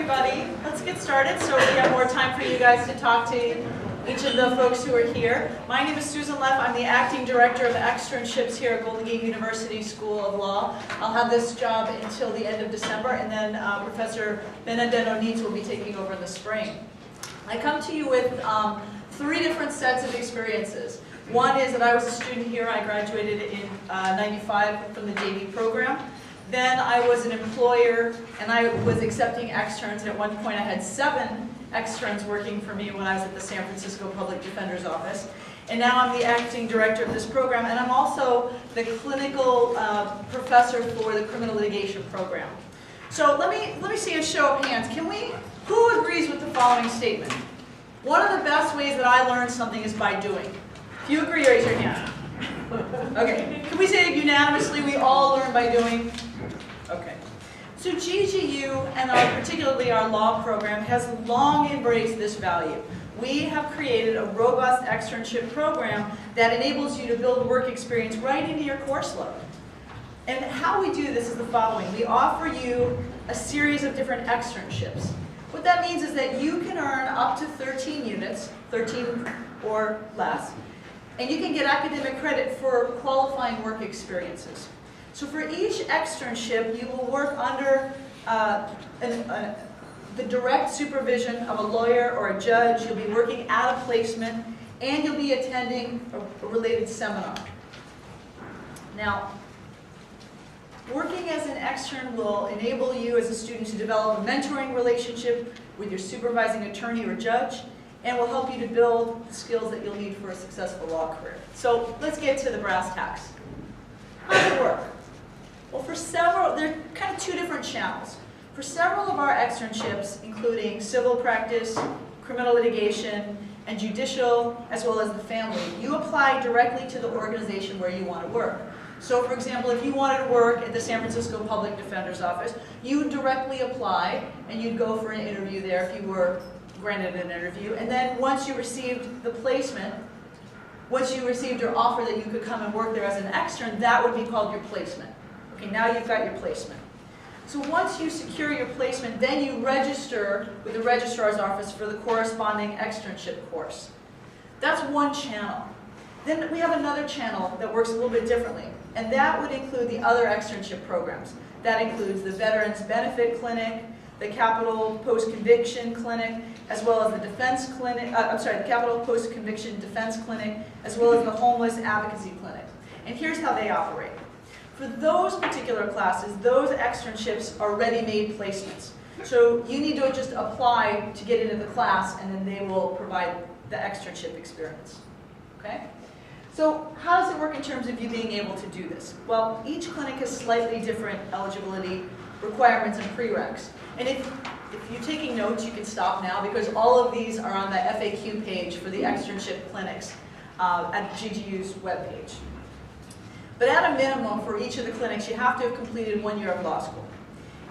everybody. Let's get started so we have more time for you guys to talk to each of the folks who are here. My name is Susan Leff. I'm the Acting Director of Externships here at Golden Gate University School of Law. I'll have this job until the end of December, and then Professor Benedetto Neitz will be taking over in the spring. I come to you with three different sets of experiences. One is that I was a student here. I graduated in '95 from the JV program. Then I was an employer, and I was accepting externs. And at one point, I had 7 externs working for me when I was at the San Francisco Public Defender's Office. And now I'm the acting director of this program, and I'm also the clinical professor for the criminal litigation program. So let me see a show of hands. Who agrees with the following statement? One of the best ways that I learn something is by doing. If you agree, raise your hand. Okay. Can we say unanimously we all learn by doing? Okay. So GGU, and particularly our law program, has long embraced this value. We have created a robust externship program that enables you to build work experience right into your course load. And how we do this is the following. We offer you a series of different externships. What that means is that you can earn up to 13 units, 13 or less, and you can get academic credit for qualifying work experiences. So for each externship, you will work under the direct supervision of a lawyer or a judge. You'll be working at a placement, and you'll be attending a related seminar. Now, working as an extern will enable you as a student to develop a mentoring relationship with your supervising attorney or judge, and will help you to build the skills that you'll need for a successful law career. So let's get to the brass tacks. How does it work? Well, there are kind of 2 different channels. For several of our externships, including civil practice, criminal litigation, and judicial, as well as the family, you apply directly to the organization where you want to work. So, for example, if you wanted to work at the San Francisco Public Defender's Office, you would directly apply, and you'd go for an interview there if you were granted an interview. And then once you received the placement, once you received your offer that you could come and work there as an extern, that would be called your placement. Okay, now you've got your placement. So once you secure your placement, then you register with the registrar's office for the corresponding externship course. That's one channel. Then we have another channel that works a little bit differently, and that would include the other externship programs. That includes the Veterans Benefit Clinic, the Capital Post-Conviction Clinic, as well as the Defense Clinic, the Capital Post-Conviction Defense Clinic, as well as the Homeless Advocacy Clinic. And here's how they operate. For those particular classes, those externships are ready-made placements. So you need to just apply to get into the class, and then they will provide the externship experience. Okay? So how does it work in terms of you being able to do this? Well, each clinic has slightly different eligibility requirements and prereqs. And if you're taking notes, you can stop now, because all of these are on the FAQ page for the externship clinics at GGU's webpage. But at a minimum, for each of the clinics, you have to have completed 1 year of law school.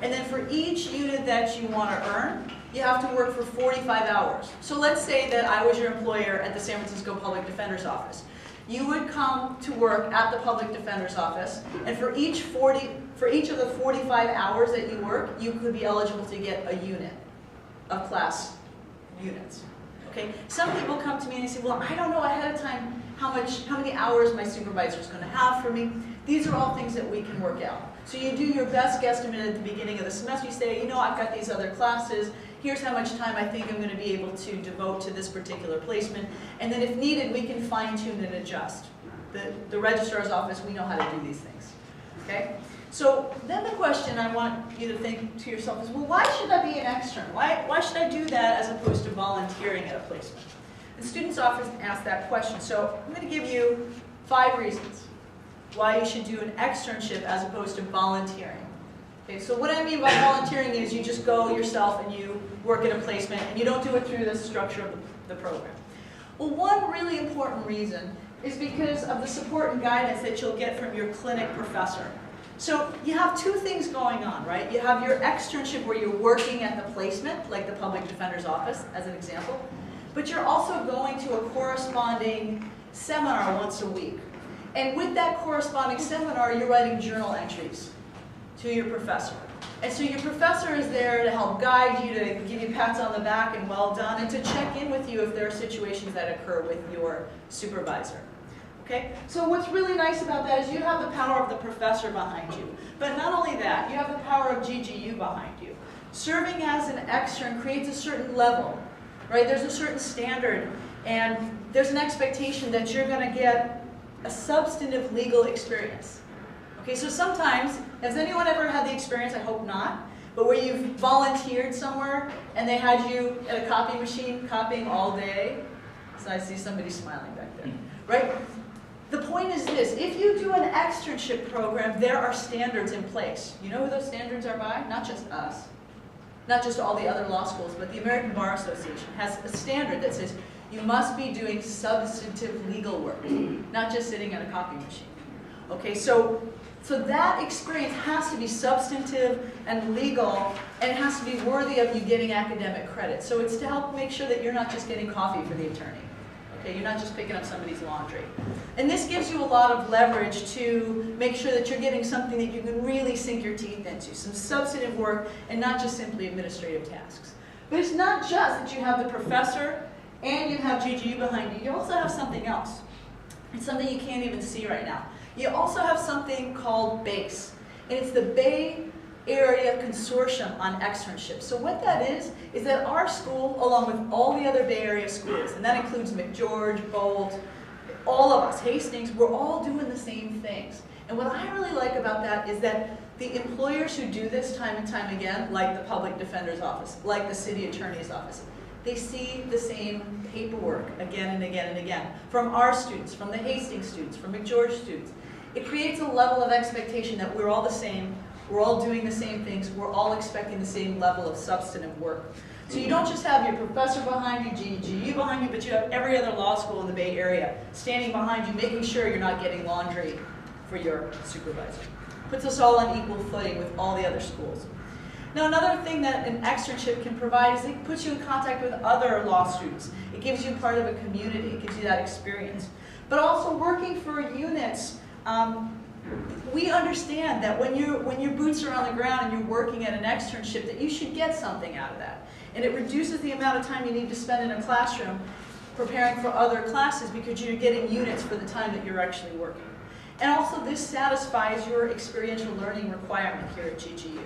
And then for each unit that you want to earn, you have to work for 45 hours. So let's say that I was your employer at the San Francisco Public Defender's Office. You would come to work at the Public Defender's Office, and for each of the 45 hours that you work, you could be eligible to get a unit of class units. Okay? Some people come to me and they say, well, I don't know ahead of time how many hours my supervisor is going to have for me. These are all things that we can work out. So you do your best guesstimate at the beginning of the semester. You say, you know, I've got these other classes. Here's how much time I think I'm going to be able to devote to this particular placement. And then if needed, we can fine-tune and adjust. The registrar's office, we know how to do these things. Okay? So then the question I want you to think to yourself is, well, why should I be an extern? Why should I do that as opposed to volunteering at a placement? The students often ask that question. So I'm going to give you 5 reasons why you should do an externship as opposed to volunteering. Okay, so what I mean by volunteering is you just go yourself and you work at a placement, and you don't do it through the structure of the program. Well, one really important reason is because of the support and guidance that you'll get from your clinic professor. So you have 2 things going on, right? You have your externship where you're working at the placement, like the Public Defender's Office, as an example. But you're also going to a corresponding seminar once a week. And with that corresponding seminar, you're writing journal entries to your professor. And so your professor is there to help guide you, to give you pats on the back and well done, and to check in with you if there are situations that occur with your supervisor. Okay? So what's really nice about that is you have the power of the professor behind you. But not only that, you have the power of GGU behind you. Serving as an extern creates a certain level, right? There's a certain standard, and there's an expectation that you're going to get a substantive legal experience. Okay, so sometimes, has anyone ever had the experience, I hope not, but where you've volunteered somewhere and they had you at a copy machine copying all day? So I see somebody smiling back there, right? The point is this, if you do an externship program, there are standards in place. You know who those standards are by? Not just us, not just all the other law schools, but the American Bar Association has a standard that says you must be doing substantive legal work, not just sitting at a copy machine. Okay, so that experience has to be substantive and legal, and it has to be worthy of you getting academic credit. So it's to help make sure that you're not just getting coffee for the attorney. Okay, you're not just picking up somebody's laundry. And this gives you a lot of leverage to make sure that you're getting something that you can really sink your teeth into, some substantive work, and not just simply administrative tasks. But it's not just that you have the professor and you have GGU behind you. You also have something else. It's something you can't even see right now. You also have something called BASE, and it's the Bay Area Consortium on Externship. So what that is that our school, along with all the other Bay Area schools, and that includes McGeorge, Bolt, all of us, Hastings, we're all doing the same things. And what I really like about that is that the employers who do this time and time again, like the Public Defender's Office, like the City Attorney's Office, they see the same paperwork again and again and again from our students, from the Hastings students, from McGeorge students. It creates a level of expectation that we're all the same, we're all doing the same things, we're all expecting the same level of substantive work. So you don't just have your professor behind you, GGU behind you, but you have every other law school in the Bay Area standing behind you, making sure you're not getting laundry for your supervisor. Puts us all on equal footing with all the other schools. Now, another thing that an externship can provide is it puts you in contact with other law students. It gives you part of a community. It gives you that experience. But also working for units, we understand that when your boots are on the ground and you're working at an externship, that you should get something out of that. And it reduces the amount of time you need to spend in a classroom preparing for other classes because you're getting units for the time that you're actually working. And also this satisfies your experiential learning requirement here at GGU.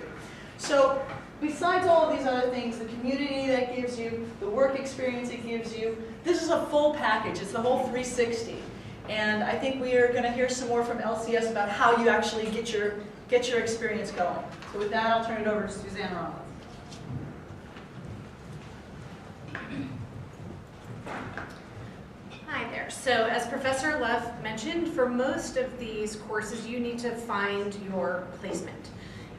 So besides all of these other things, the community that gives you, the work experience it gives you, this is a full package. It's the whole 360. And I think we are going to hear some more from LCS about how you actually get your experience going. So with that, I'll turn it over to Suzanne Ronald. Hi there. So as Professor Leff mentioned, for most of these courses, you need to find your placement.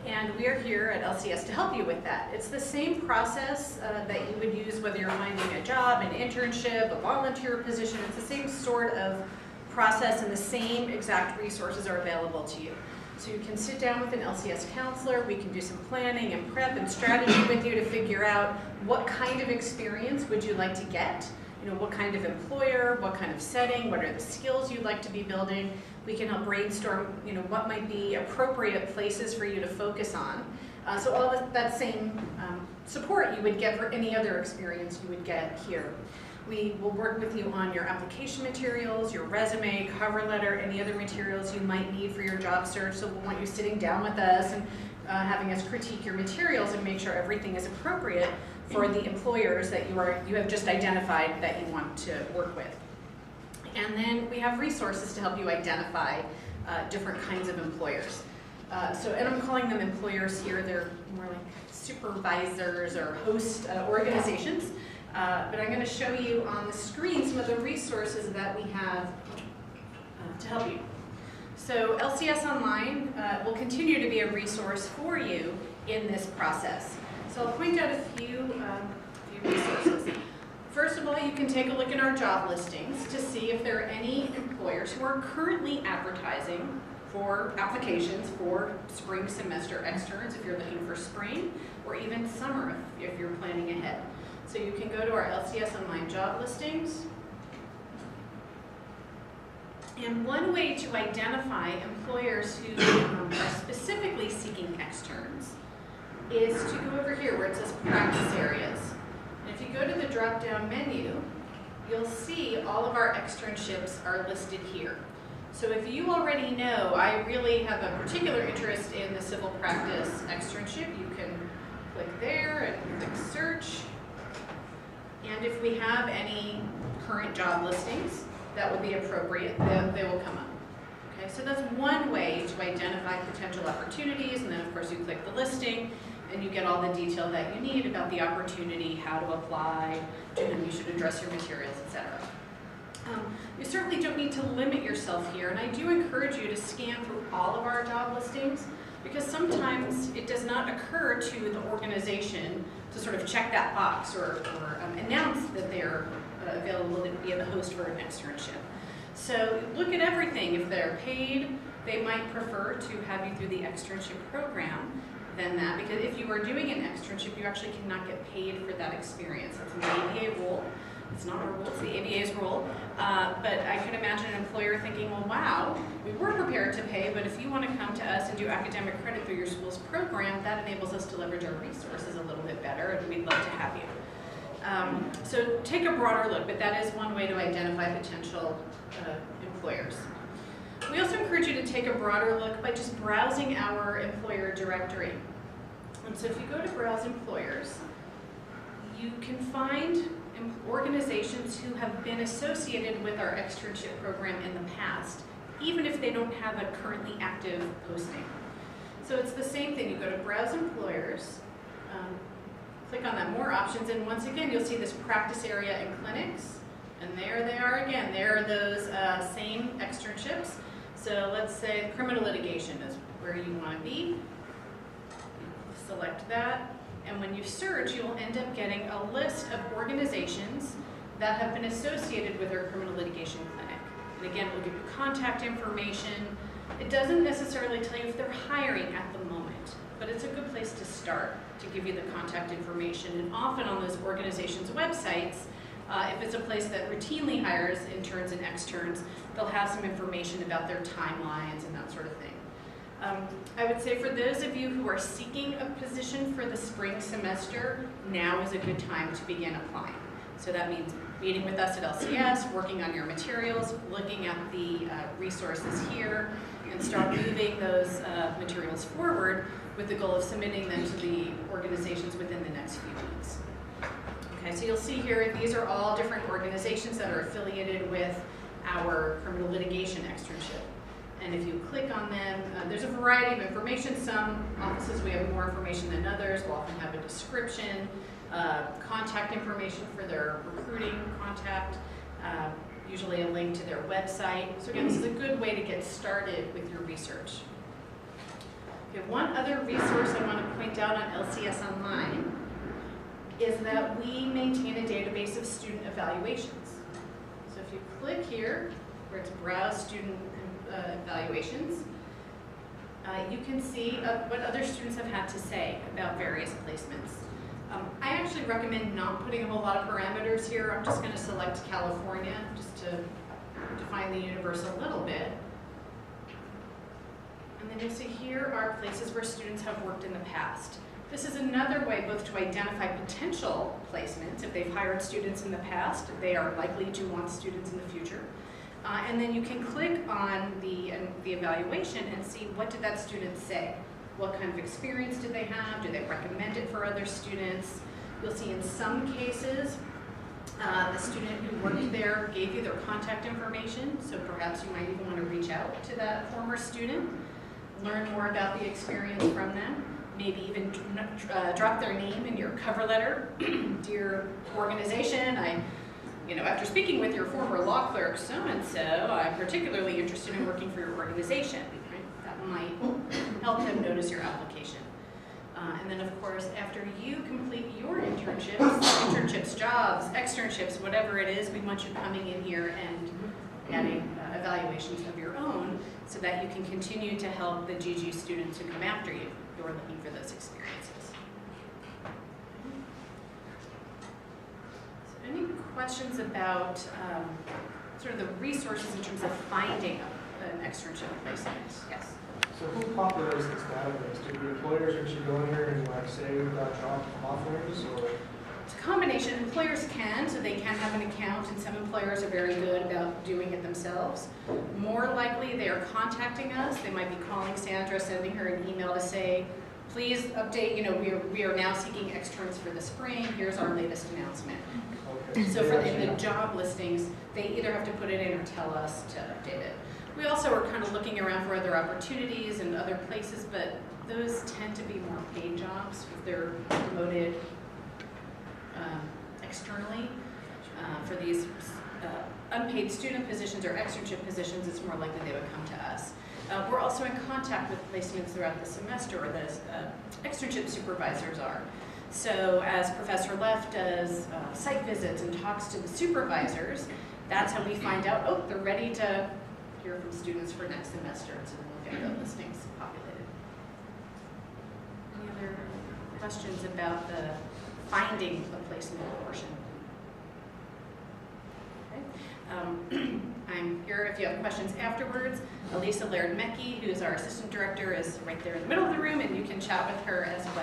And we are here at LCS to help you with that. It's the same process that you would use whether you're finding a job, an internship, a volunteer position. It's the same sort of process, and the same exact resources are available to you. So you can sit down with an LCS counselor, we can do some planning and prep and strategy with you to figure out what kind of experience would you like to get, what kind of employer, what kind of setting, what are the skills you'd like to be building. We can help brainstorm, what might be appropriate places for you to focus on. So all of that same support you would get for any other experience you would get here. We will work with you on your application materials, your resume, cover letter, any other materials you might need for your job search. So we'll want you sitting down with us and having us critique your materials and make sure everything is appropriate for the employers that you have just identified that you want to work with. And then we have resources to help you identify different kinds of employers. And I'm calling them employers here. They're more like supervisors or host organizations. But I'm going to show you on the screen some of the resources that we have to help you. So LCS Online will continue to be a resource for you in this process. So I'll point out a few resources. First of all, you can take a look at our job listings to see if there are any employers who are currently advertising for applications for spring semester externs if you're looking for spring, or even summer if you're planning ahead. So you can go to our LCS Online job listings. And one way to identify employers who are specifically seeking externs is to go over here where it says practice areas. And if you go to the drop-down menu, you'll see all of our externships are listed here. So if you already know, I really have a particular interest in the civil practice externship, you can click there and click search. And if we have any current job listings that would be appropriate, they will come up. Okay, so that's one way to identify potential opportunities, and then of course you click the listing and you get all the detail that you need about the opportunity, how to apply, to whom you should address your materials, etc. You certainly don't need to limit yourself here, and I do encourage you to scan through all of our job listings, because sometimes it does not occur to the organization to sort of check that box or announce that they're available to be the host for an externship. So look at everything. If they're paid, they might prefer to have you through the externship program than that, because if you are doing an externship, you actually cannot get paid for that experience. That's an ABA rule. It's not our rule, it's the ABA's rule. But I can imagine an employer thinking, well, wow, we were prepared to pay, but if you want to come to us and do academic credit through your school's program, that enables us to leverage our resources a little bit better, and we'd love to have you. So take a broader look, but that is one way to identify potential employers. We also encourage you to take a broader look by just browsing our employer directory. And so if you go to Browse Employers, you can find organizations who have been associated with our externship program in the past, even if they don't have a currently active posting. So it's the same thing. You go to Browse Employers, click on that More Options, and once again you'll see this practice area and clinics, and there they are again. There are those same externships. So let's say criminal litigation is where you want to be. Select that. And when you search, you'll end up getting a list of organizations that have been associated with our criminal litigation clinic. And again, we'll give you contact information. It doesn't necessarily tell you if they're hiring at the moment, but it's a good place to start to give you the contact information. And often on those organizations' websites, if it's a place that routinely hires interns and externs, they'll have some information about their timelines and that sort of thing. I would say for those of you who are seeking a position for the spring semester, now is a good time to begin applying. So that means meeting with us at LCS, working on your materials, looking at the resources here, and start moving those materials forward with the goal of submitting them to the organizations within the next few weeks. Okay, so you'll see here, these are all different organizations that are affiliated with our criminal litigation externship. And if you click on them, there's a variety of information. Some offices we have more information than others. We'll often have a description, contact information for their recruiting contact, usually a link to their website. So again, this is a good way to get started with your research. Okay, one other resource I want to point out on LCS Online is that we maintain a database of student evaluations. So if you click here, where it's Browse Student Evaluations, you can see what other students have had to say about various placements. I actually recommend not putting a whole lot of parameters here. I'm just going to select California just to define the universe a little bit. And then you'll see here are places where students have worked in the past. This is another way both to identify potential placements. If they've hired students in the past, they are likely to want students in the future. And then you can click on the evaluation and see what did that student say. What kind of experience did they have? Do they recommend it for other students? You'll see in some cases, the student who worked there gave you their contact information, so perhaps you might even want to reach out to that former student, learn more about the experience from them, maybe even drop their name in your cover letter. Dear organization, after speaking with your former law clerk, so-and-so, I'm particularly interested in working for your organization. Right? That might help them notice your application. And then, of course, after you complete your internships, jobs, externships, whatever it is, we want you coming in here and adding evaluations of your own so that you can continue to help the GG students who come after you who are looking for those experiences. Any questions about sort of the resources in terms of finding an externship placement? Yes. So who populates this database? Do the employers actually go in here and like say we've got job offerings, or? It's a combination. Employers can, so they can have an account, and some employers are very good about doing it themselves. More likely, they are contacting us. They might be calling Sandra, sending her an email to say, please update, we are now seeking externs for the spring. Here's our latest announcement. Okay. So for the job listings, they either have to put it in or tell us to update it. We also are kind of looking around for other opportunities and other places, but those tend to be more paid jobs if they're promoted externally. For these unpaid student positions or externship positions, it's more likely they would come to us. We're also in contact with placements throughout the semester, or the externship supervisors are. So as Professor Leff does site visits and talks to the supervisors, that's how we find out, oh, they're ready to hear from students for next semester, so we'll get the listings populated. Any other questions about the finding the placement portion? Okay. I'm here if you have questions afterwards. Elisa Laird-Mecki, who's our assistant director, is right there in the middle of the room, and you can chat with her as well.